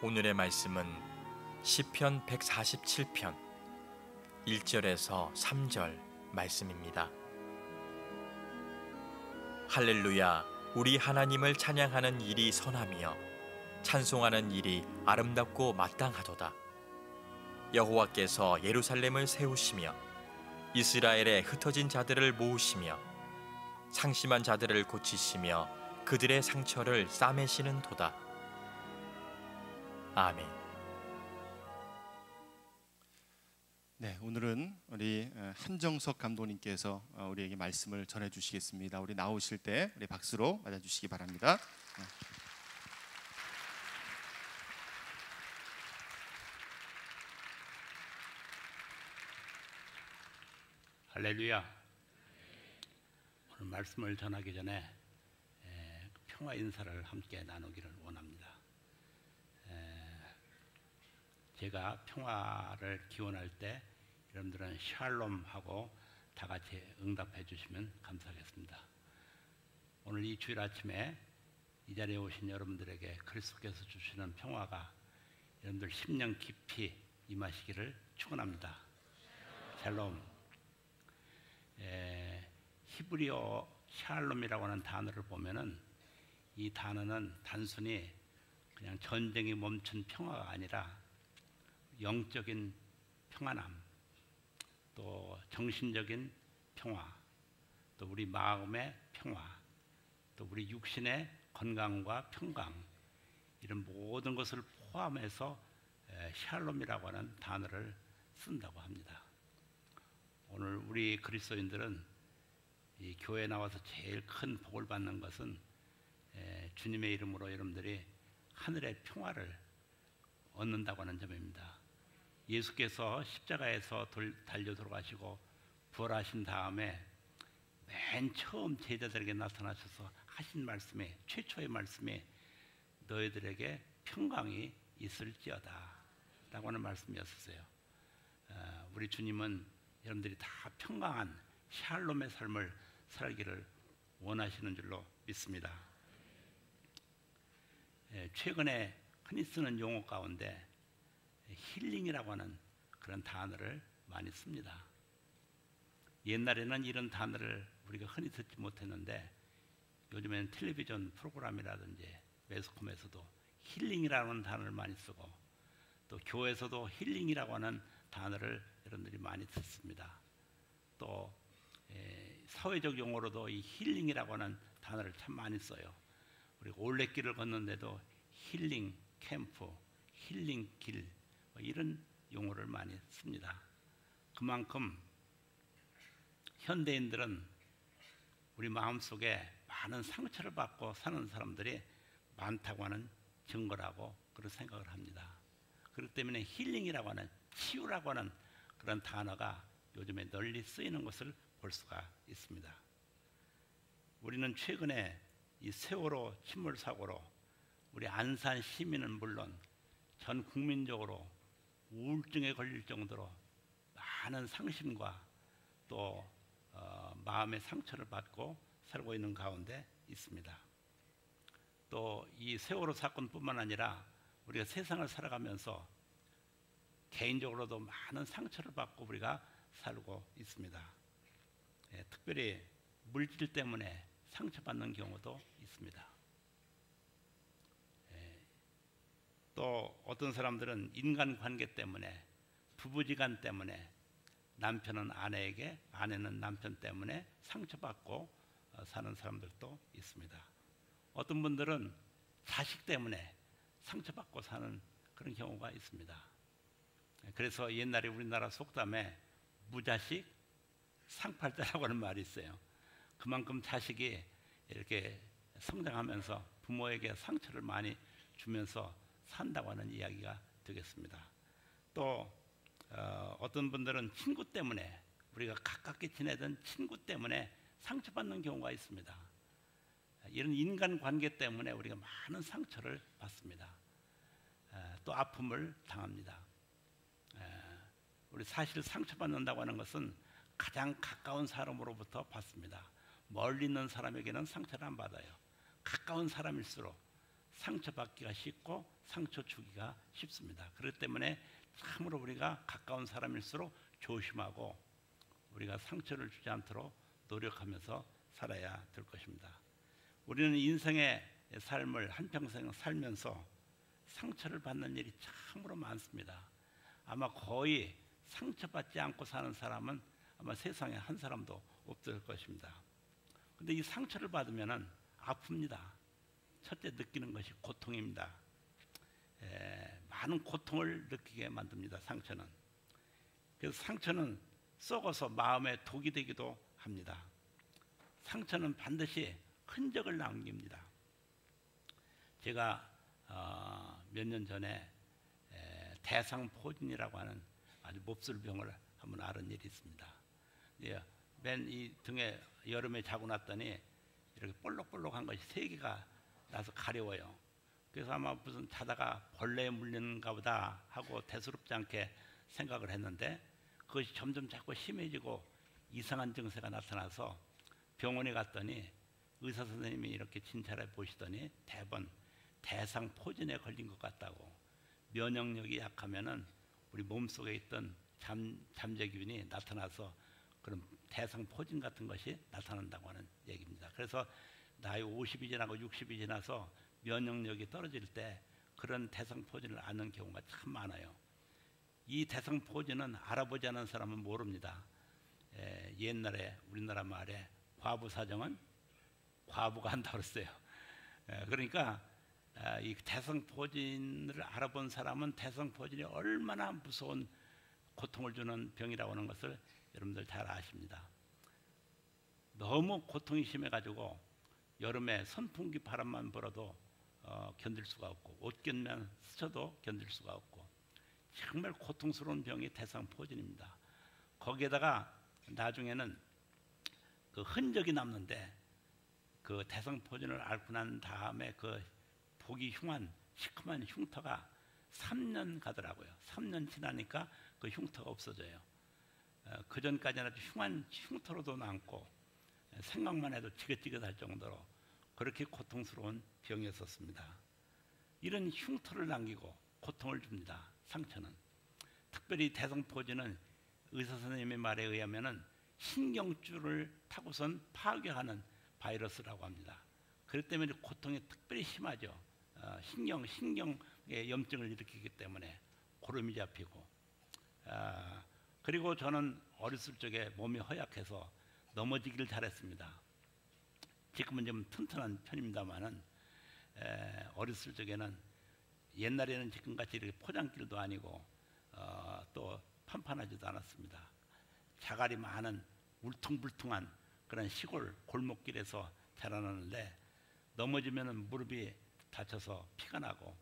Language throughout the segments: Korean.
오늘의 말씀은 시편 147편 1절에서 3절 말씀입니다. 할렐루야, 우리 하나님을 찬양하는 일이 선하며 찬송하는 일이 아름답고 마땅하도다. 여호와께서 예루살렘을 세우시며 이스라엘의 흩어진 자들을 모으시며 상심한 자들을 고치시며 그들의 상처를 싸매시는 도다. 아멘. 네, 오늘은 우리 한정석 감독님께서 우리에게 말씀을 전해 주시겠습니다. 우리 나오실 때 우리 박수로 맞아 주시기 바랍니다. 할렐루야. 오늘 말씀을 전하기 전에 평화 인사를 함께 나누기를 원합니다. 제가 평화를 기원할 때 여러분들은 샬롬하고 다 같이 응답해 주시면 감사하겠습니다. 오늘 이 주일 아침에 이 자리에 오신 여러분들에게 그리스도께서 주시는 평화가 여러분들 심령 깊이 임하시기를 축원합니다. 샬롬. 히브리어 샬롬이라고 하는 단어를 보면은 이 단어는 단순히 그냥 전쟁이 멈춘 평화가 아니라 영적인 평안함, 또 정신적인 평화, 또 우리 마음의 평화, 또 우리 육신의 건강과 평강, 이런 모든 것을 포함해서 샬롬이라고 하는 단어를 쓴다고 합니다. 오늘 우리 그리스도인들은 이 교회에 나와서 제일 큰 복을 받는 것은 주님의 이름으로 여러분들이 하늘의 평화를 얻는다고 하는 점입니다. 예수께서 십자가에서 달려 돌아가시고 부활하신 다음에 맨 처음 제자들에게 나타나셔서 하신 말씀이, 최초의 말씀이 너희들에게 평강이 있을지어다 라고 하는 말씀이었어요. 우리 주님은 여러분들이 다 평강한 샬롬의 삶을 살기를 원하시는 줄로 믿습니다. 최근에 흔히 쓰는 용어 가운데 힐링이라고 하는 그런 단어를 많이 씁니다. 옛날에는 이런 단어를 우리가 흔히 듣지 못했는데 요즘에는 텔레비전 프로그램이라든지 매스컴에서도 힐링이라는 단어를 많이 쓰고 또 교회에서도 힐링이라고 하는 단어를 여러분들이 많이 듣습니다. 또 사회적 용어로도 이 힐링이라고 하는 단어를 참 많이 써요. 우리가 올레길을 걷는데도 힐링 캠프, 힐링 길, 이런 용어를 많이 씁니다. 그만큼 현대인들은 우리 마음속에 많은 상처를 받고 사는 사람들이 많다고 하는 증거라고 그런 생각을 합니다. 그렇기 때문에 힐링이라고 하는, 치유라고 하는 그런 단어가 요즘에 널리 쓰이는 것을 볼 수가 있습니다. 우리는 최근에 이 세월호 침몰 사고로 우리 안산 시민은 물론 전 국민적으로 우울증에 걸릴 정도로 많은 상심과 또 마음의 상처를 받고 살고 있는 가운데 있습니다. 또 이 세월호 사건뿐만 아니라 우리가 세상을 살아가면서 개인적으로도 많은 상처를 받고 우리가 살고 있습니다. 특별히 물질 때문에 상처받는 경우도 있습니다. 또 어떤 사람들은 인간관계 때문에, 부부지간 때문에 남편은 아내에게, 아내는 남편 때문에 상처받고 사는 사람들도 있습니다. 어떤 분들은 자식 때문에 상처받고 사는 그런 경우가 있습니다. 그래서 옛날에 우리나라 속담에 무자식 상팔자라고 하는 말이 있어요. 그만큼 자식이 이렇게 성장하면서 부모에게 상처를 많이 주면서 산다고 하는 이야기가 되겠습니다. 또 어떤 분들은 친구 때문에, 우리가 가깝게 지내던 친구 때문에 상처받는 경우가 있습니다. 이런 인간관계 때문에 우리가 많은 상처를 받습니다. 또 아픔을 당합니다. 우리 사실 상처받는다고 하는 것은 가장 가까운 사람으로부터 받습니다. 멀리 있는 사람에게는 상처를 안 받아요. 가까운 사람일수록 상처받기가 쉽고 상처 주기가 쉽습니다. 그렇기 때문에 참으로 우리가 가까운 사람일수록 조심하고 우리가 상처를 주지 않도록 노력하면서 살아야 될 것입니다. 우리는 인생의 삶을 한평생 살면서 상처를 받는 일이 참으로 많습니다. 아마 거의 상처받지 않고 사는 사람은 아마 세상에 한 사람도 없을 것입니다. 근데 이 상처를 받으면 아픕니다. 첫째 느끼는 것이 고통입니다. 많은 고통을 느끼게 만듭니다. 상처는. 그래서 상처는 썩어서 마음에 독이 되기도 합니다. 상처는 반드시 흔적을 남깁니다. 제가 몇 년 전에 대상포진이라고 하는 아주 몹쓸 병을 한번 앓은 일이 있습니다. 맨 이 등에 여름에 자고 났더니 이렇게 볼록볼록한 것이 3개가 나서 가려워요. 그래서 아마 무슨 자다가 벌레에 물리는가 보다 하고 대수롭지 않게 생각을 했는데 그것이 점점 자꾸 심해지고 이상한 증세가 나타나서 병원에 갔더니 의사 선생님이 이렇게 진찰해 보시더니 대번 대상포진에 걸린 것 같다고. 면역력이 약하면은 우리 몸속에 있던 잠재균이 나타나서 그런 대상포진 같은 것이 나타난다고 하는 얘기입니다. 그래서 나이 50이 지나고 60이 지나서 면역력이 떨어질 때 그런 대상포진을 앓는 경우가 참 많아요. 이 대상포진은 알아보지 않은 사람은 모릅니다. 옛날에 우리나라 말에 과부 사정은 과부가 한다고 그랬어요. 그러니까 이 대상포진을 알아본 사람은 대상포진이 얼마나 무서운 고통을 주는 병이라고 하는 것을 여러분들 잘 아십니다. 너무 고통이 심해가지고 여름에 선풍기 바람만 불어도 견딜 수가 없고 옷 껴면 스쳐도 견딜 수가 없고 정말 고통스러운 병이 대상포진입니다. 거기에다가 나중에는 그 흔적이 남는데 그 대상포진을 앓고 난 다음에 그 보기 흉한 시커먼 흉터가 3년 가더라고요. 3년 지나니까 그 흉터가 없어져요. 그 전까지는 아주 흉한 흉터로도 남고 생각만 해도 지긋지긋할 정도로 그렇게 고통스러운 병이었었습니다. 이런 흉터를 남기고 고통을 줍니다. 상처는. 특별히 대상포진은 의사 선생님의 말에 의하면은 신경줄을 타고선 파괴하는 바이러스라고 합니다. 그렇기 때문에 고통이 특별히 심하죠. 신경에 염증을 일으키기 때문에 고름이 잡히고. 그리고 저는 어렸을 적에 몸이 허약해서 넘어지기를 잘했습니다. 지금은 좀 튼튼한 편입니다만은 어렸을 적에는 옛날에는 지금같이 이렇게 포장길도 아니고 또 판판하지도 않았습니다. 자갈이 많은 울퉁불퉁한 그런 시골 골목길에서 자라나는데 넘어지면 무릎이 다쳐서 피가 나고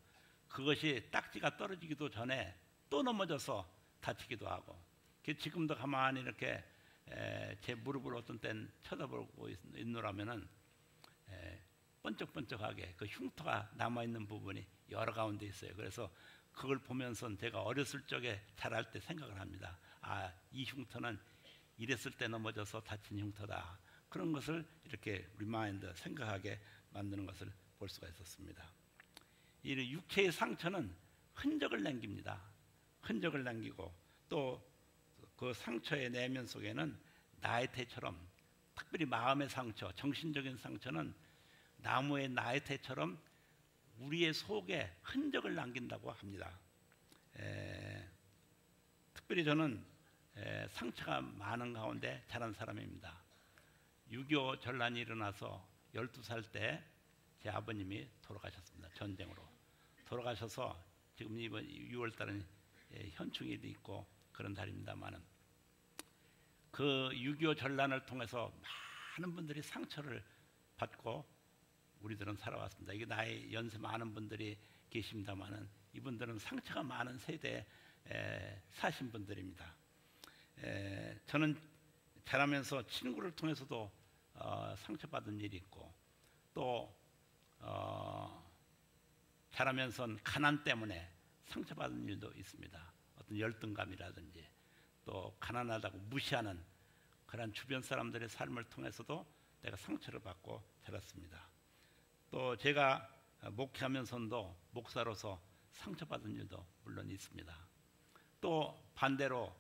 그것이 딱지가 떨어지기도 전에 또 넘어져서 다치기도 하고 지금도 가만히 이렇게 제 무릎을 어떤 땐 쳐다보고 있노라면은 번쩍번쩍하게 그 흉터가 남아있는 부분이 여러 가운데 있어요. 그래서 그걸 보면서 제가 어렸을 적에 자랄 때 생각을 합니다. 이 흉터는 이랬을 때 넘어져서 다친 흉터다. 그런 것을 이렇게 리마인드 생각하게 만드는 것을 볼 수가 있었습니다. 이 육체의 상처는 흔적을 남깁니다. 흔적을 남기고 또 그 상처의 내면 속에는 나이테처럼 특별히 마음의 상처, 정신적인 상처는 나무의 나이테처럼 우리의 속에 흔적을 남긴다고 합니다. 특별히 저는 상처가 많은 가운데 자란 사람입니다. 6.25 전란이 일어나서 12살 때 제 아버님이 돌아가셨습니다. 전쟁으로 돌아가셔서 지금 이번 6월 달은 현충일이 있고 그런 달입니다만은 그 6.25 전란을 통해서 많은 분들이 상처를 받고 우리들은 살아왔습니다. 이게 나이 연세 많은 분들이 계십니다만은 이분들은 상처가 많은 세대에 사신 분들입니다. 저는 자라면서 친구를 통해서도 상처받은 일이 있고 또 자라면서 가난 때문에 상처받은 일도 있습니다. 어떤 열등감이라든지 또 가난하다고 무시하는 그런 주변 사람들의 삶을 통해서도 내가 상처를 받고 자랐습니다. 또 제가 목회하면서도 목사로서 상처받은 일도 물론 있습니다. 또 반대로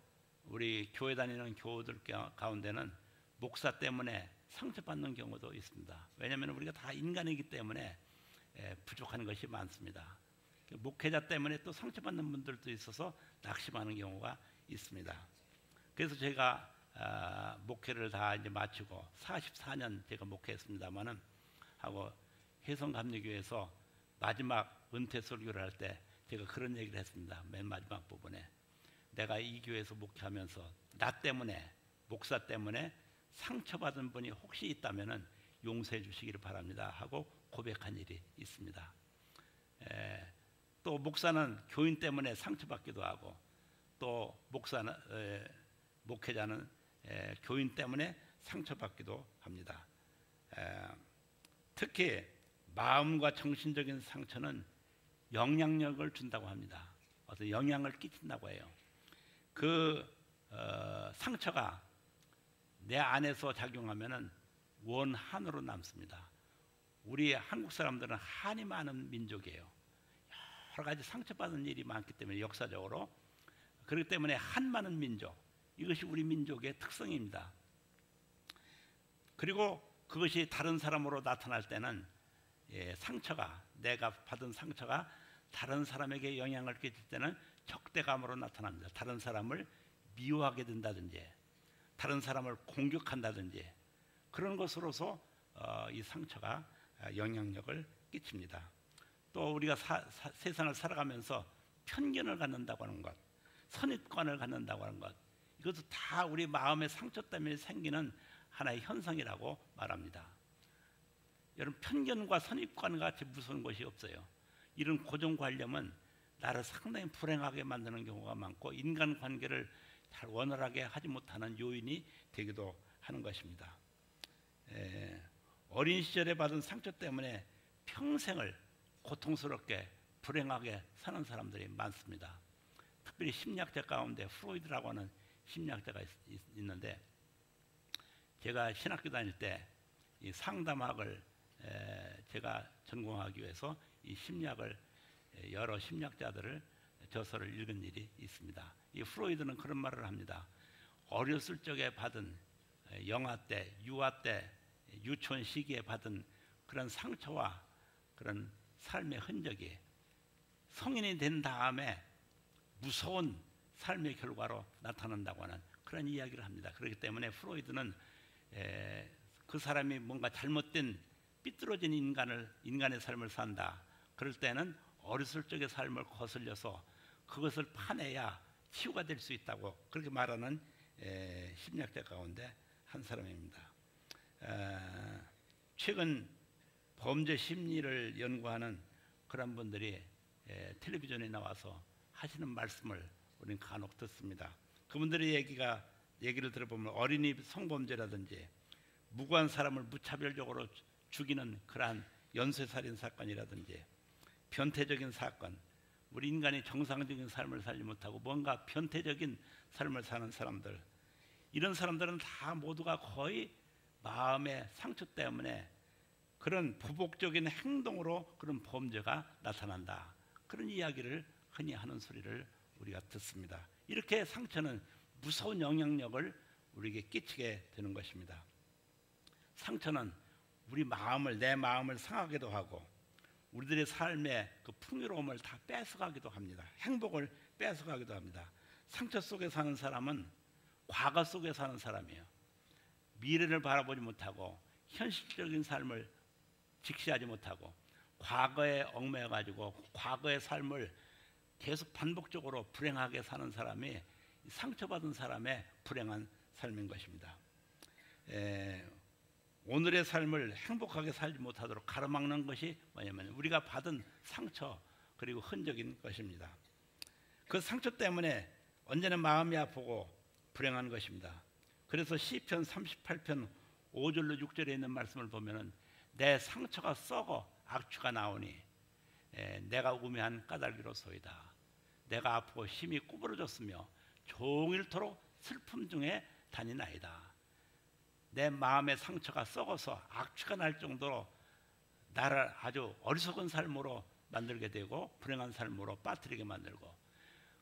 우리 교회 다니는 교우들 가운데는 목사 때문에 상처받는 경우도 있습니다. 왜냐하면 우리가 다 인간이기 때문에 부족한 것이 많습니다. 목회자 때문에 또 상처받는 분들도 있어서 낙심하는 경우가 있습니다. 그래서 제가 목회를 다 이제 마치고 44년 제가 목회했습니다만은 하고 혜성감리교회에서 마지막 은퇴 설교를 할 때 제가 그런 얘기를 했습니다. 맨 마지막 부분에 내가 이 교회에서 목회하면서 나 때문에 목사 때문에 상처받은 분이 혹시 있다면은 용서해 주시기를 바랍니다 하고 고백한 일이 있습니다. 또 목사는 교인 때문에 상처받기도 하고 또 목회자는 교인 때문에 상처받기도 합니다. 특히 마음과 정신적인 상처는 영향력을 준다고 합니다. 어떤 영향을 끼친다고 해요. 그 상처가 내 안에서 작용하면은 원한으로 남습니다. 우리 한국 사람들은 한이 많은 민족이에요. 여러 가지 상처받은 일이 많기 때문에 역사적으로 그렇기 때문에 한 많은 민족, 이것이 우리 민족의 특성입니다. 그리고 그것이 다른 사람으로 나타날 때는 상처가 내가 받은 상처가 다른 사람에게 영향을 끼칠 때는 적대감으로 나타납니다. 다른 사람을 미워하게 된다든지 다른 사람을 공격한다든지 그런 것으로서 이 상처가 영향력을 끼칩니다. 또 우리가 세상을 살아가면서 편견을 갖는다고 하는 것, 선입관을 갖는다고 하는 것, 이것도 다 우리 마음의 상처 때문에 생기는 하나의 현상이라고 말합니다. 여러분, 편견과 선입관 같이 무서운 것이 없어요. 이런 고정관념은 나를 상당히 불행하게 만드는 경우가 많고 인간관계를 잘 원활하게 하지 못하는 요인이 되기도 하는 것입니다. 어린 시절에 받은 상처 때문에 평생을 고통스럽게 불행하게 사는 사람들이 많습니다. 특별히 심리학자 가운데 프로이드라고 하는 심리학자가 있는데 제가 신학교 다닐 때 이 상담학을 제가 전공하기 위해서 이 심리학을 여러 심리학자들을 저서를 읽은 일이 있습니다. 이 프로이드는 그런 말을 합니다. 어렸을 적에 받은 영아 때, 유아 때, 유치원 시기에 받은 그런 상처와 그런 삶의 흔적이 성인이 된 다음에 무서운 삶의 결과로 나타난다고 하는 그런 이야기를 합니다. 그렇기 때문에 프로이드는 그 사람이 뭔가 잘못된 삐뚤어진 인간의 삶을 산다. 그럴 때는 어렸을 적의 삶을 거슬려서 그것을 파내야 치유가 될 수 있다고 그렇게 말하는 심리학자 가운데 한 사람입니다. 최근 범죄 심리를 연구하는 그런 분들이 텔레비전에 나와서 하시는 말씀을 우리는 간혹 듣습니다. 그분들의 얘기를 들어보면 어린이 성범죄라든지 무고한 사람을 무차별적으로 죽이는 그러한 연쇄살인 사건이라든지 변태적인 사건, 우리 인간이 정상적인 삶을 살지 못하고 뭔가 변태적인 삶을 사는 사람들, 이런 사람들은 다 모두가 거의 마음의 상처 때문에 그런 보복적인 행동으로 그런 범죄가 나타난다. 그런 이야기를 흔히 하는 소리를 우리가 듣습니다. 이렇게 상처는 무서운 영향력을 우리에게 끼치게 되는 것입니다. 상처는 우리 마음을, 내 마음을 상하게도 하고 우리들의 삶의 그 풍요로움을 다 뺏어가기도 합니다. 행복을 뺏어가기도 합니다. 상처 속에 사는 사람은 과거 속에 사는 사람이에요. 미래를 바라보지 못하고 현실적인 삶을 직시하지 못하고 과거에 얽매여가지고 과거의 삶을 계속 반복적으로 불행하게 사는 사람이 상처받은 사람의 불행한 삶인 것입니다. 오늘의 삶을 행복하게 살지 못하도록 가로막는 것이 뭐냐면 우리가 받은 상처 그리고 흔적인 것입니다. 그 상처 때문에 언제나 마음이 아프고 불행한 것입니다. 그래서 시편 38편 5절로 6절에 있는 말씀을 보면은 내 상처가 썩어 악취가 나오니 내가 우매한 까닭이로소이다. 내가 아프고 심히 구부러졌으며 종일토록 슬픔 중에 다니나이다. 내 마음의 상처가 썩어서 악취가 날 정도로 나를 아주 어리석은 삶으로 만들게 되고 불행한 삶으로 빠뜨리게 만들고,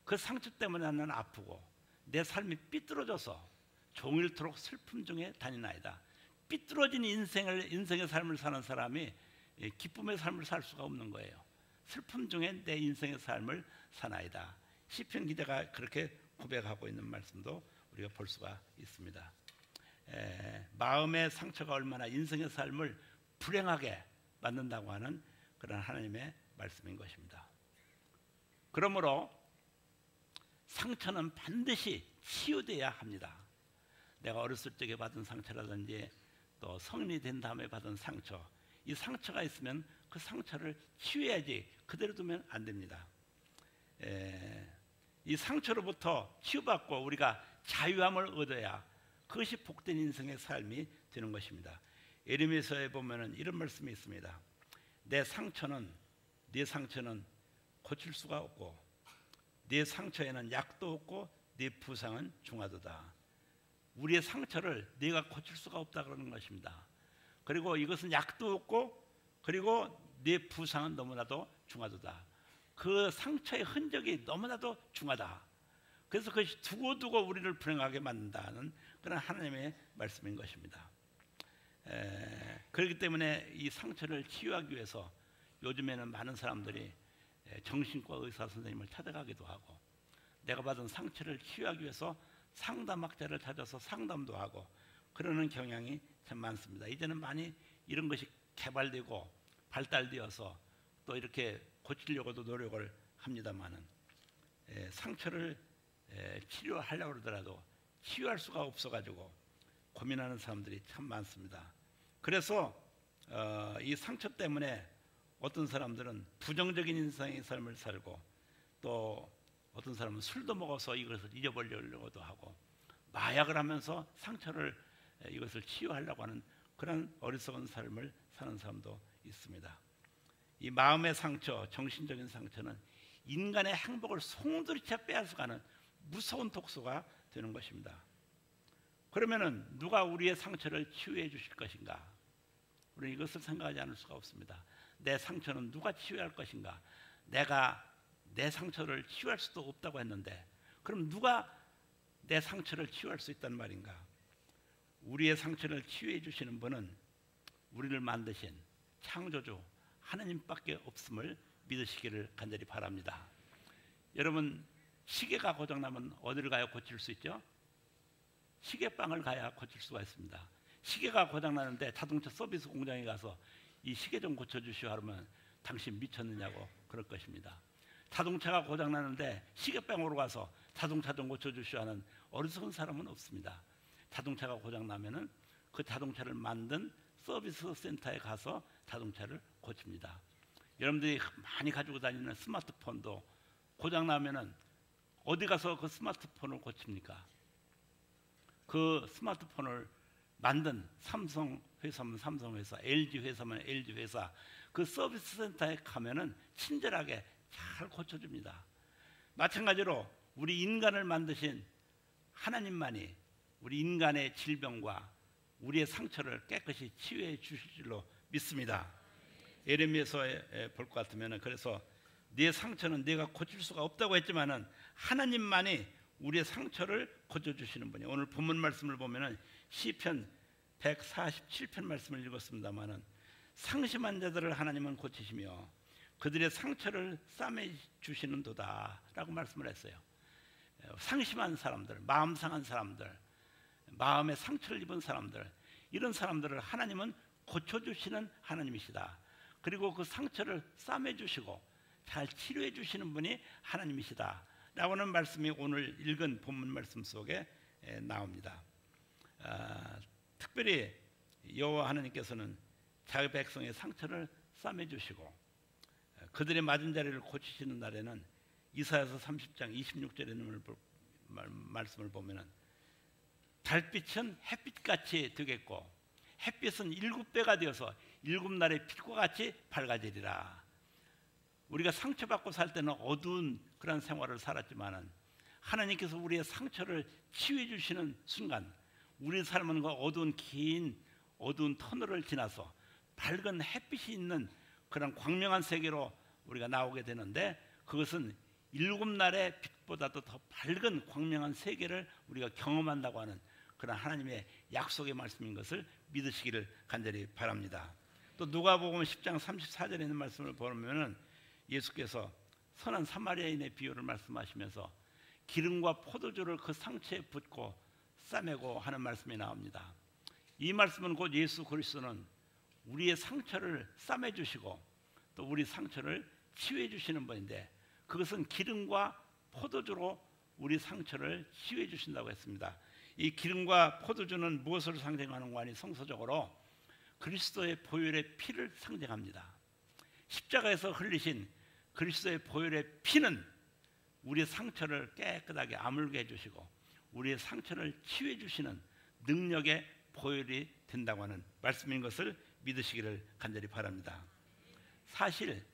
그 상처 때문에 나는 아프고 내 삶이 삐뚤어져서 종일토록 슬픔 중에 다니나이다. 삐뚤어진 인생의 삶을 사는 사람이 기쁨의 삶을 살 수가 없는 거예요. 슬픔 중에 내 인생의 삶을 사나이다. 시편 기자가 그렇게 고백하고 있는 말씀도 우리가 볼 수가 있습니다. 마음의 상처가 얼마나 인생의 삶을 불행하게 만든다고 하는 그런 하나님의 말씀인 것입니다. 그러므로 상처는 반드시 치유돼야 합니다. 내가 어렸을 적에 받은 상처라든지 또 성인이 된 다음에 받은 상처, 이 상처가 있으면 그 상처를 치유해야지 그대로 두면 안 됩니다. 이 상처로부터 치유받고 우리가 자유함을 얻어야 그것이 복된 인생의 삶이 되는 것입니다. 예레미야서에 보면은 이런 말씀이 있습니다. 네 상처는 고칠 수가 없고 네 상처에는 약도 없고 네 부상은 중하도다. 우리의 상처를 네가 고칠 수가 없다 그러는 것입니다. 그리고 이것은 약도 없고 그리고 네 부상은 너무나도 중하도다. 그 상처의 흔적이 너무나도 중하다. 그래서 그것이 두고두고 우리를 불행하게 만든다는 그런 하나님의 말씀인 것입니다. 그렇기 때문에 이 상처를 치유하기 위해서 요즘에는 많은 사람들이 정신과 의사 선생님을 찾아가기도 하고, 내가 받은 상처를 치유하기 위해서 상담학자를 찾아서 상담도 하고 그러는 경향이 참 많습니다. 이제는 많이 이런 것이 개발되고 발달되어서 또 이렇게 고치려고도 노력을 합니다만은 상처를 치료하려고 그러더라도 치유할 수가 없어가지고 고민하는 사람들이 참 많습니다. 그래서 이 상처 때문에 어떤 사람들은 부정적인 인생의 삶을 살고, 또 어떤 사람은 술도 먹어서 이것을 잊어버리려고도 하고, 마약을 하면서 상처를 이것을 치유하려고 하는 그런 어리석은 삶을 사는 사람도 있습니다. 이 마음의 상처, 정신적인 상처는 인간의 행복을 송두리째 빼앗아가는 무서운 독소가 되는 것입니다. 그러면은 누가 우리의 상처를 치유해 주실 것인가? 우리는 이것을 생각하지 않을 수가 없습니다. 내 상처는 누가 치유할 것인가? 내가 내 상처를 치유할 수도 없다고 했는데 그럼 누가 내 상처를 치유할 수 있단 말인가? 우리의 상처를 치유해 주시는 분은 우리를 만드신 창조주 하나님밖에 없음을 믿으시기를 간절히 바랍니다. 여러분, 시계가 고장나면 어디를 가야 고칠 수 있죠? 시계방을 가야 고칠 수가 있습니다. 시계가 고장나는데 자동차 서비스 공장에 가서 이 시계 좀 고쳐주시오 하면 당신 미쳤느냐고 그럴 것입니다. 자동차가 고장나는데 시계방으로 가서 자동차 좀 고쳐주시오 하는 어리석은 사람은 없습니다. 자동차가 고장나면은 그 자동차를 만든 서비스 센터에 가서 자동차를 고칩니다. 여러분들이 많이 가지고 다니는 스마트폰도 고장나면은 어디 가서 그 스마트폰을 고칩니까? 그 스마트폰을 만든 삼성 회사면 삼성 회사, LG 회사면 LG 회사, 그 서비스 센터에 가면은 친절하게 잘 고쳐줍니다. 마찬가지로 우리 인간을 만드신 하나님만이 우리 인간의 질병과 우리의 상처를 깨끗이 치유해 주실 줄로 믿습니다. 예레미야서에 볼 것 같으면 그래서 네 상처는 네가 고칠 수가 없다고 했지만은 하나님만이 우리의 상처를 고쳐주시는 분이에요. 오늘 본문 말씀을 보면은 시편 147편 말씀을 읽었습니다만은 상심한 자들을 하나님은 고치시며 그들의 상처를 싸매 주시는도다라고 말씀을 했어요. 상심한 사람들, 마음 상한 사람들, 마음에 상처를 입은 사람들, 이런 사람들을 하나님은 고쳐주시는 하나님이시다. 그리고 그 상처를 싸매 주시고 잘 치료해 주시는 분이 하나님이시다 라고 하는 말씀이 오늘 읽은 본문 말씀 속에 나옵니다. 특별히 여호와 하나님께서는 자기 백성의 상처를 싸매 주시고 그들의 맞은 자리를 고치시는 날에는 이사야서 30장 26절에 있는 말씀을 보면은 달빛은 햇빛같이 되겠고 햇빛은 7배가 되어서 7날의 빛과 같이 밝아지리라. 우리가 상처받고 살 때는 어두운 그런 생활을 살았지만은 하나님께서 우리의 상처를 치유해 주시는 순간 우리 삶은 그 어두운 긴 어두운 터널을 지나서 밝은 햇빛이 있는 그런 광명한 세계로 우리가 나오게 되는데 그것은 7날의 빛보다도 더 밝은 광명한 세계를 우리가 경험한다고 하는 그런 하나님의 약속의 말씀인 것을 믿으시기를 간절히 바랍니다. 또 누가복음 10장 34절에 있는 말씀을 보면은 예수께서 선한 사마리아인의 비유를 말씀하시면서 기름과 포도주를 그 상처에 붓고 싸매고 하는 말씀이 나옵니다. 이 말씀은 곧 예수 그리스도는 우리의 상처를 싸매 주시고 또 우리 상처를 치유해 주시는 분인데 그것은 기름과 포도주로 우리 상처를 치유해 주신다고 했습니다. 이 기름과 포도주는 무엇을 상징하는 거 아니 성서적으로 그리스도의 보혈의 피를 상징합니다. 십자가에서 흘리신 그리스도의 보혈의 피는 우리의 상처를 깨끗하게 아물게 해주시고 우리의 상처를 치유해 주시는 능력의 보혈이 된다고 하는 말씀인 것을 믿으시기를 간절히 바랍니다. 사실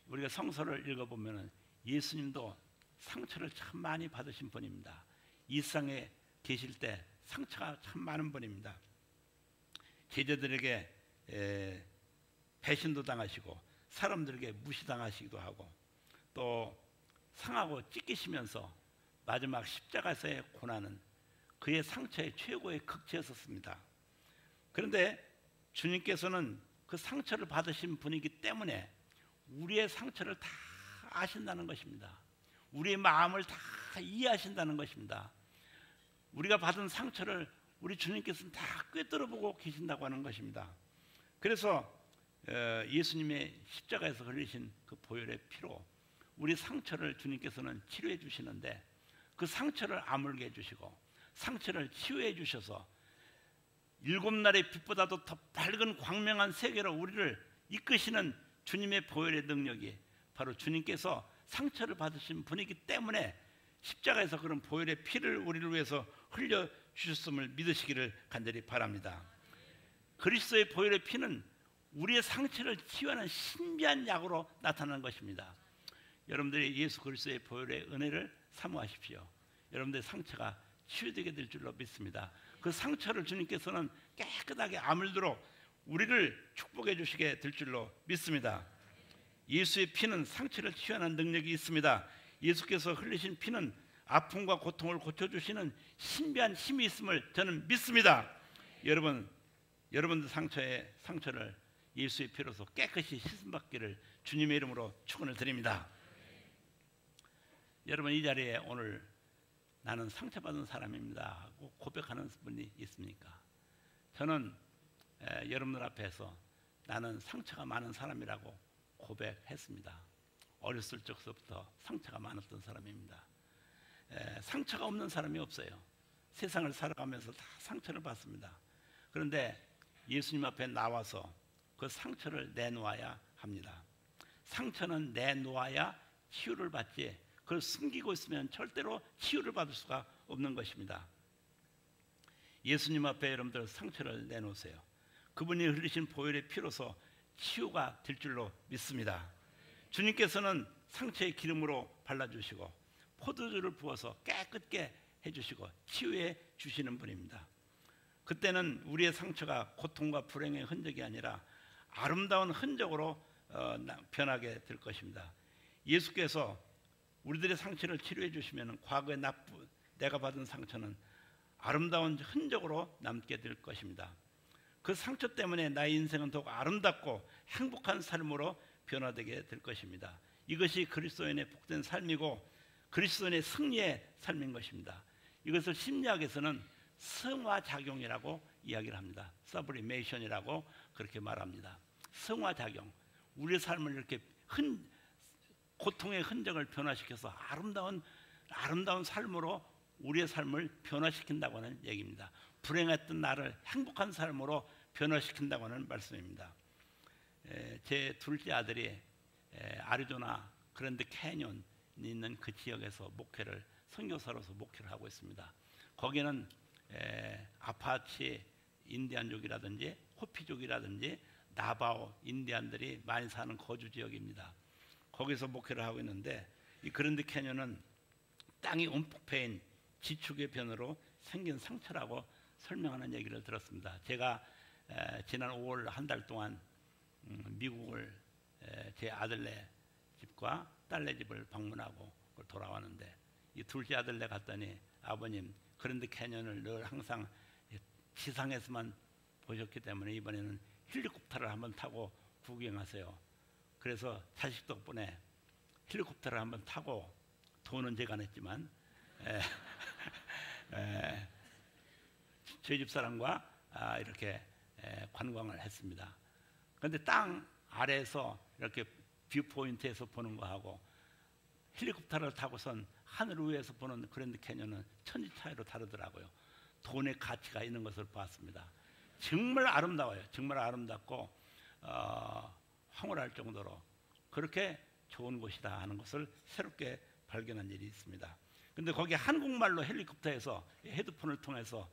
우리가 성서를 읽어보면 예수님도 상처를 참 많이 받으신 분입니다. 이 세상에 계실 때 상처가 참 많은 분입니다. 제자들에게 배신도 당하시고 사람들에게 무시당하시기도 하고 또 상하고 찢기시면서 마지막 십자가에서의 고난은 그의 상처의 최고의 극치였었습니다. 그런데 주님께서는 그 상처를 받으신 분이기 때문에 우리의 상처를 다 아신다는 것입니다. 우리의 마음을 다 이해하신다는 것입니다. 우리가 받은 상처를 우리 주님께서는 다 꿰뚫어보고 계신다고 하는 것입니다. 그래서 예수님의 십자가에서 흘리신 그 보혈의 피로 우리 상처를 주님께서는 치료해 주시는데 그 상처를 아물게 해주시고 상처를 치유해 주셔서 7날의 빛보다도 더 밝은 광명한 세계로 우리를 이끄시는 주님의 보혈의 능력이 바로 주님께서 상처를 받으신 분이기 때문에 십자가에서 그런 보혈의 피를 우리를 위해서 흘려 주셨음을 믿으시기를 간절히 바랍니다. 그리스도의 보혈의 피는 우리의 상처를 치유하는 신비한 약으로 나타나는 것입니다. 여러분들이 예수 그리스도의 보혈의 은혜를 사모하십시오. 여러분들의 상처가 치유되게 될 줄로 믿습니다. 그 상처를 주님께서는 깨끗하게 아물도록 우리를 축복해 주시게 될 줄로 믿습니다. 예수의 피는 상처를 치유하는 능력이 있습니다. 예수께서 흘리신 피는 아픔과 고통을 고쳐주시는 신비한 힘이 있음을 저는 믿습니다. 여러분들 상처를 예수의 피로서 깨끗이 씻음받기를 주님의 이름으로 축원을 드립니다. 여러분 이 자리에 오늘 나는 상처받은 사람입니다 하고 고백하는 분이 있습니까? 저는 여러분들 앞에서 나는 상처가 많은 사람이라고 고백했습니다. 어렸을 적서부터 상처가 많았던 사람입니다. 상처가 없는 사람이 없어요. 세상을 살아가면서 다 상처를 받습니다. 그런데 예수님 앞에 나와서 그 상처를 내놓아야 합니다. 상처는 내놓아야 치유를 받지 그걸 숨기고 있으면 절대로 치유를 받을 수가 없는 것입니다. 예수님 앞에 여러분들 상처를 내놓으세요. 그분이 흘리신 보혈의 피로서 치유가 될 줄로 믿습니다. 주님께서는 상처의 기름으로 발라주시고 포도주를 부어서 깨끗게 해주시고 치유해 주시는 분입니다. 그때는 우리의 상처가 고통과 불행의 흔적이 아니라 아름다운 흔적으로 변하게 될 것입니다. 예수께서 우리들의 상처를 치료해 주시면 과거에 내가 받은 상처는 아름다운 흔적으로 남게 될 것입니다. 그 상처 때문에 나의 인생은 더욱 아름답고 행복한 삶으로 변화되게 될 것입니다. 이것이 그리스도인의 복된 삶이고 그리스도인의 승리의 삶인 것입니다. 이것을 심리학에서는 성화작용이라고 이야기를 합니다. 서브리메이션이라고 그렇게 말합니다. 성화작용, 우리의 삶을 이렇게 고통의 흔적을 변화시켜서 아름다운 삶으로 우리의 삶을 변화시킨다고 하는 얘기입니다. 불행했던 나를 행복한 삶으로 변화시킨다고 하는 말씀입니다. 제 둘째 아들이 아리조나 그랜드 캐니언이 있는 그 지역에서 선교사로서 목회를 하고 있습니다. 거기는 아파치 인디안족이라든지 호피족이라든지 나바오 인디안들이 많이 사는 거주 지역입니다. 거기서 목회를 하고 있는데 이 그랜드 캐니언은 땅이 움푹 패인 지축의 변으로 생긴 상처라고 설명하는 얘기를 들었습니다. 제가 지난 5월 한 달 동안 미국을 제 아들네 집과 딸네 집을 방문하고 돌아왔는데 이 둘째 아들네 갔더니 아버님 그랜드 캐년을 늘 항상 지상에서만 보셨기 때문에 이번에는 헬리콥터를 한번 타고 구경하세요. 그래서 자식 덕분에 헬리콥터를 한번 타고 돈은 제가 냈지만 저희 집 사람과 이렇게 관광을 했습니다. 그런데 땅 아래에서 이렇게 뷰 포인트에서 보는 거하고 헬리콥터를 타고선 하늘 위에서 보는 그랜드 캐년은 천지 차이로 다르더라고요. 돈의 가치가 있는 것을 봤습니다. 정말 아름다워요. 정말 아름답고 황홀할 정도로 그렇게 좋은 곳이다 하는 것을 새롭게 발견한 일이 있습니다. 근데 거기 한국말로 헬리콥터에서 헤드폰을 통해서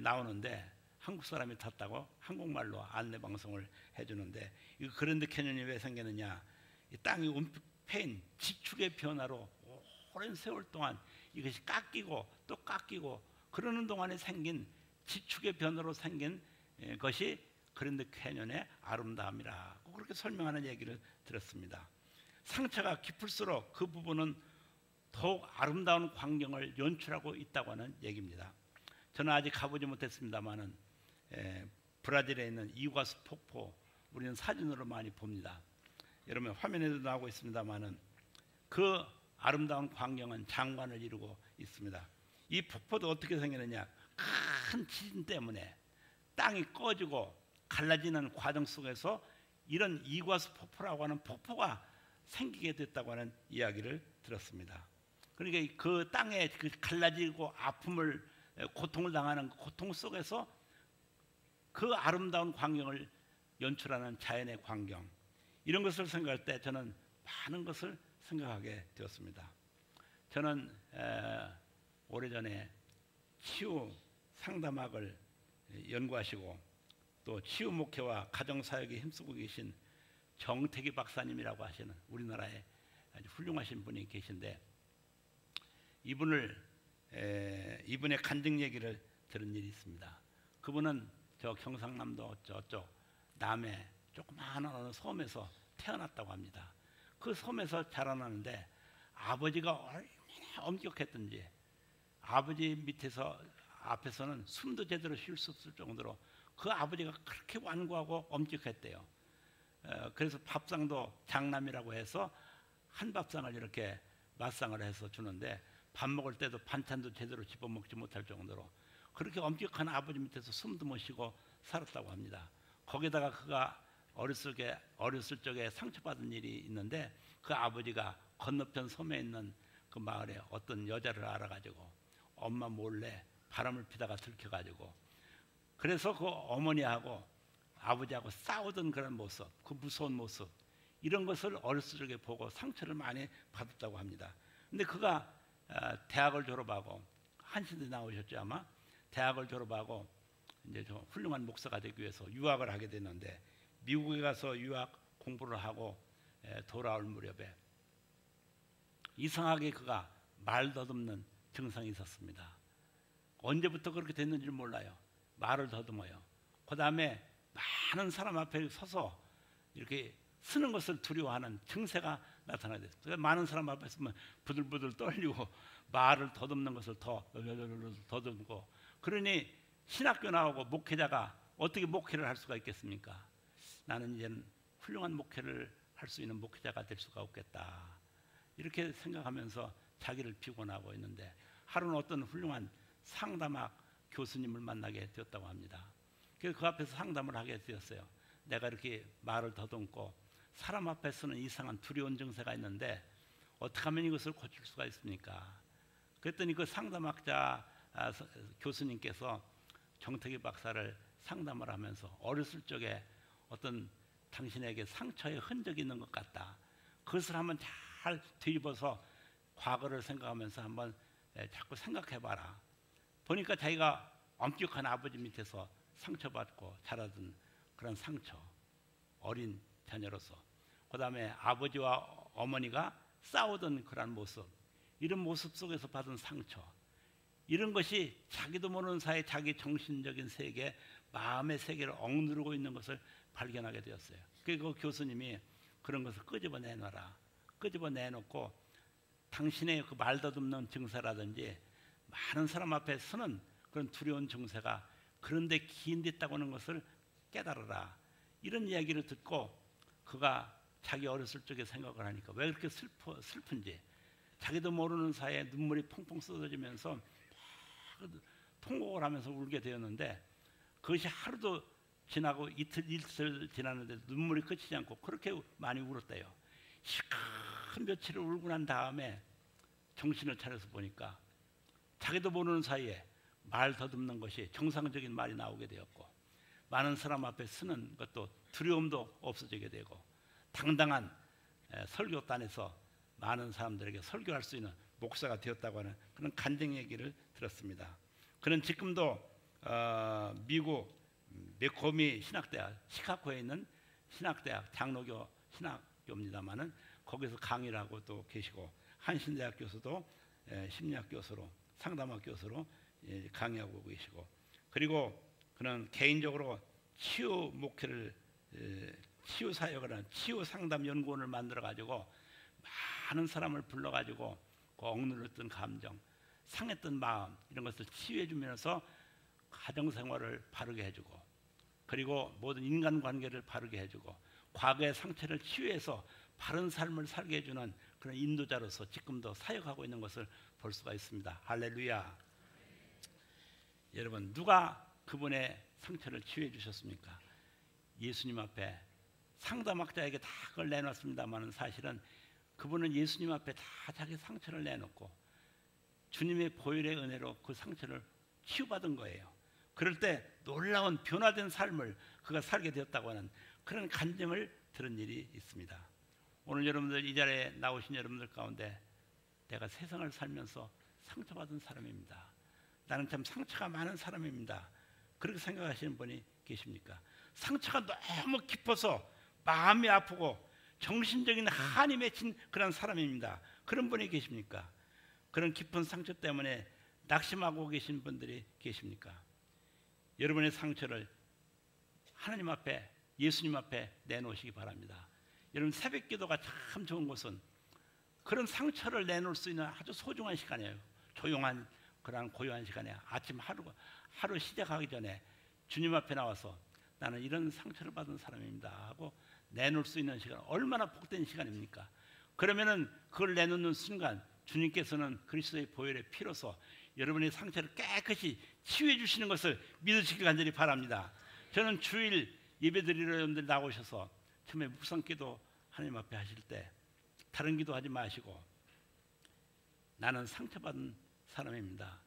나오는데 한국 사람이 탔다고 한국말로 안내 방송을 해주는데 이 그랜드 캐년이 왜 생겼느냐? 이 땅이 움푹 지축의 변화로 오랜 세월 동안 이것이 깎이고 또 깎이고 그러는 동안에 생긴 지축의 변화로 생긴 것이 그랜드 캐년의 아름다움이라고 그렇게 설명하는 얘기를 들었습니다. 상처가 깊을수록 그 부분은 더욱 아름다운 광경을 연출하고 있다고 하는 얘기입니다. 저는 아직 가보지 못했습니다만은 브라질에 있는 이과수 폭포 우리는 사진으로 많이 봅니다. 여러분 화면에도 나오고 있습니다만은 그 아름다운 광경은 장관을 이루고 있습니다. 이 폭포도 어떻게 생기느냐? 큰 지진 때문에 땅이 꺼지고 갈라지는 과정 속에서 이런 이과수 폭포라고 하는 폭포가 생기게 됐다고 하는 이야기를 들었습니다. 그러니까 그 땅에 그 갈라지고 아픔을 고통을 당하는 고통 속에서 그 아름다운 광경을 연출하는 자연의 광경 이런 것을 생각할 때 저는 많은 것을 생각하게 되었습니다. 저는 오래전에 치유 상담학을 연구하시고 또 치유 목회와 가정 사역에 힘쓰고 계신 정태기 박사님이라고 하시는 우리나라에 아주 훌륭하신 분이 계신데 이분의 간증 얘기를 들은 일이 있습니다. 그분은 저 경상남도 저쪽 남해 조그마한 어느 섬에서 태어났다고 합니다. 그 섬에서 자라나는데 아버지가 얼마나 엄격했던지 아버지 앞에서는 숨도 제대로 쉴 수 없을 정도로 그 아버지가 그렇게 완고하고 엄격했대요. 그래서 밥상도 장남이라고 해서 한 밥상을 이렇게 맛상을 해서 주는데 밥 먹을 때도 반찬도 제대로 집어먹지 못할 정도로 그렇게 엄격한 아버지 밑에서 숨도 못 쉬고 살았다고 합니다. 거기다가 그가 어렸을 적에 상처받은 일이 있는데 그 아버지가 건너편 섬에 있는 그 마을에 어떤 여자를 알아가지고 엄마 몰래 바람을 피다가 들켜가지고 그래서 그 어머니하고 아버지하고 싸우던 그런 모습, 그 무서운 모습 이런 것을 어렸을 적에 보고 상처를 많이 받았다고 합니다. 근데 그가 대학을 졸업하고 한신대 나오셨죠 아마. 대학을 졸업하고 이제 저 훌륭한 목사가 되기 위해서 유학을 하게 됐는데 미국에 가서 유학 공부를 하고 돌아올 무렵에 이상하게 그가 말 더듬는 증상이 있었습니다. 언제부터 그렇게 됐는지 몰라요. 말을 더듬어요. 그 다음에 많은 사람 앞에 서서 이렇게 쓰는 것을 두려워하는 증세가 나타나게 됐어요. 많은 사람 앞에 서면 부들부들 떨리고 말을 더듬는 것을 더 더듬고 그러니 신학교 나오고 목회자가 어떻게 목회를 할 수가 있겠습니까? 나는 이제는 훌륭한 목회를 할 수 있는 목회자가 될 수가 없겠다. 이렇게 생각하면서 자기를 비곤하고 있는데 하루는 어떤 훌륭한 상담학 교수님을 만나게 되었다고 합니다. 그래서 그 앞에서 상담을 하게 되었어요. 내가 이렇게 말을 더듬고 사람 앞에서는 이상한 두려운 증세가 있는데 어떻게 하면 이것을 고칠 수가 있습니까? 그랬더니 그 상담학자 교수님께서 정태기 박사를 상담을 하면서 어렸을 적에 어떤 당신에게 상처의 흔적이 있는 것 같다. 그것을 한번 잘 뒤집어서 과거를 생각하면서 한번 자꾸 생각해봐라. 보니까 자기가 엄격한 아버지 밑에서 상처받고 자라던 그런 상처, 어린 자녀로서 그 다음에 아버지와 어머니가 싸우던 그런 모습, 이런 모습 속에서 받은 상처, 이런 것이 자기도 모르는 사이에 자기 정신적인 세계, 마음의 세계를 억누르고 있는 것을 발견하게 되었어요. 그리고 그 교수님이 그런 것을 끄집어내놔라. 끄집어 내놓고 당신의 그 말더듬는 증세라든지 많은 사람 앞에 서는 그런 두려운 증세가 그런데 기인데 있다고 하는 것을 깨달아라. 이런 이야기를 듣고 그가 자기 어렸을 적에 생각을 하니까 왜 그렇게 슬픈지, 자기도 모르는 사이에 눈물이 펑펑 쏟아지면서 통곡을 하면서 울게 되었는데, 그것이 하루도 지나고 이틀 지났는데 눈물이 그치지 않고 그렇게 많이 울었대요. 큰 며칠을 울고 난 다음에 정신을 차려서 보니까 자기도 모르는 사이에 말 더듬는 것이 정상적인 말이 나오게 되었고, 많은 사람 앞에 서는 것도 두려움도 없어지게 되고, 당당한 설교단에서 많은 사람들에게 설교할 수 있는 목사가 되었다고 하는 그런 간증 얘기를 들었습니다. 그는 지금도 미국 메코미 신학대학 시카고에 있는 신학대학 장로교 신학교입니다만은 거기서 강의를 하고 또 계시고, 한신대학 교수도 심리학 교수로, 상담학 교수로 강의하고 계시고, 그리고 그는 개인적으로 치유 목회를, 치유 사역을 하는 치유 상담 연구원을 만들어 가지고 많은 사람을 불러 가지고 그 억눌렸던 감정, 상했던 마음, 이런 것을 치유해 주면서 가정 생활을 바르게 해주고, 그리고 모든 인간 관계를 바르게 해주고, 과거의 상처를 치유해서 바른 삶을 살게 해주는 그런 인도자로서 지금도 사역하고 있는 것을 볼 수가 있습니다. 할렐루야. 여러분, 누가 그분의 상처를 치유해 주셨습니까? 예수님 앞에 상담학자에게 다 그걸 내놨습니다만 사실은 그분은 예수님 앞에 다 자기 상처를 내놓고 주님의 보혈의 은혜로 그 상처를 치유받은 거예요. 그럴 때 놀라운 변화된 삶을 그가 살게 되었다고 하는 그런 간증을 들은 일이 있습니다. 오늘 여러분들 이 자리에 나오신 여러분들 가운데 내가 세상을 살면서 상처받은 사람입니다, 나는 참 상처가 많은 사람입니다, 그렇게 생각하시는 분이 계십니까? 상처가 너무 깊어서 마음이 아프고 정신적인 한이 맺힌 그런 사람입니다, 그런 분이 계십니까? 그런 깊은 상처 때문에 낙심하고 계신 분들이 계십니까? 여러분의 상처를 하나님 앞에, 예수님 앞에 내놓으시기 바랍니다. 여러분, 새벽 기도가 참 좋은 것은 그런 상처를 내놓을 수 있는 아주 소중한 시간이에요. 조용한 그런 고요한 시간에 아침 하루 시작하기 전에 주님 앞에 나와서 나는 이런 상처를 받은 사람입니다 하고 내놓을 수 있는 시간, 얼마나 복된 시간입니까? 그러면은 그걸 내놓는 순간 주님께서는 그리스도의 보혈의 피로서 여러분의 상처를 깨끗이 치유해 주시는 것을 믿으시길 간절히 바랍니다. 저는 주일 예배드리러 여러분들 나오셔서 처음에 묵상기도 하나님 앞에 하실 때 다른 기도하지 마시고 나는 상처받은 사람입니다,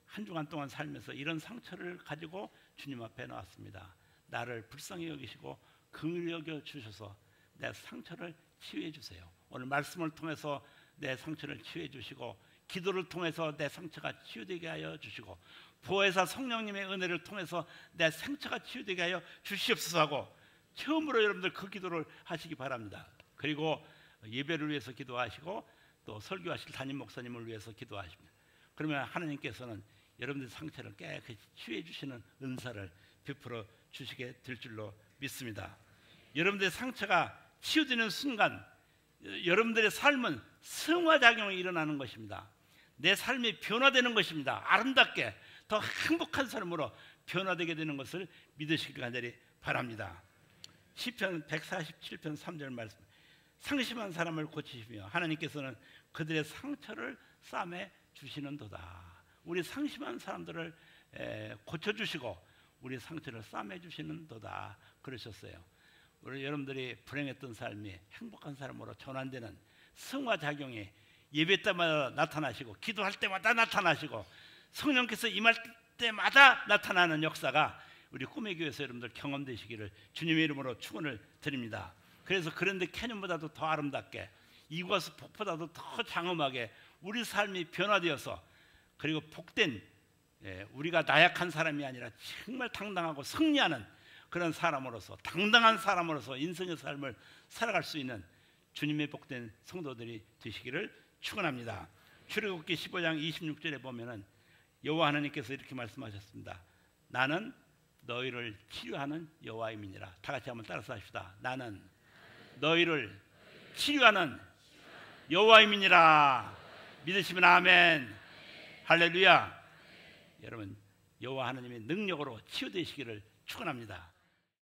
한 주간 동안 살면서 이런 상처를 가지고 주님 앞에 나왔습니다, 나를 불쌍히 여기시고 긍휼히 여겨 주셔서 내 상처를 치유해 주세요. 오늘 말씀을 통해서 내 상처를 치유해 주시고, 기도를 통해서 내 상처가 치유되게 하여 주시고, 보혜사 성령님의 은혜를 통해서 내 상처가 치유되게 하여 주시옵소서 하고 처음으로 여러분들 그 기도를 하시기 바랍니다. 그리고 예배를 위해서 기도하시고 또 설교하실 담임 목사님을 위해서 기도하십니다. 그러면 하나님께서는 여러분들 상처를 깨끗이 치유해 주시는 은사를 베풀어 주시게 될 줄로 믿습니다. 여러분들의 상처가 치유되는 순간 여러분들의 삶은 승화작용이 일어나는 것입니다. 내 삶이 변화되는 것입니다. 아름답게 더 행복한 삶으로 변화되게 되는 것을 믿으시길 간절히 바랍니다. 시편 147편 3절 말씀, 상심한 사람을 고치시며 하나님께서는 그들의 상처를 싸매 주시는도다. 우리 상심한 사람들을 고쳐주시고 우리 상처를 싸매 주시는도다 그러셨어요. 우리 여러분들이 불행했던 삶이 행복한 삶으로 전환되는 승화작용이 예배 때마다 나타나시고 기도할 때마다 나타나시고 성령께서 임할 때마다 나타나는 역사가 우리 꿈의 교회에서 여러분들 경험되시기를 주님의 이름으로 축원을 드립니다. 그래서 그런데 캐년보다도 더 아름답게, 이구아수 폭보다도 더 장엄하게 우리 삶이 변화되어서, 그리고 복된 우리가 나약한 사람이 아니라 정말 당당하고 승리하는 그런 사람으로서, 당당한 사람으로서 인생의 삶을 살아갈 수 있는 주님의 복된 성도들이 되시기를 축원합니다. 출애굽기 15장 26절에 보면은 여호와 하나님께서 이렇게 말씀하셨습니다. 나는 너희를 치유하는 여호와임이니라. 다 같이 한번 따라서 합시다. 나는 너희를 치유하는 여호와임이니라. 믿으시면 아멘. 할렐루야. 여러분, 여호와 하나님의 능력으로 치유되시기를 축원합니다.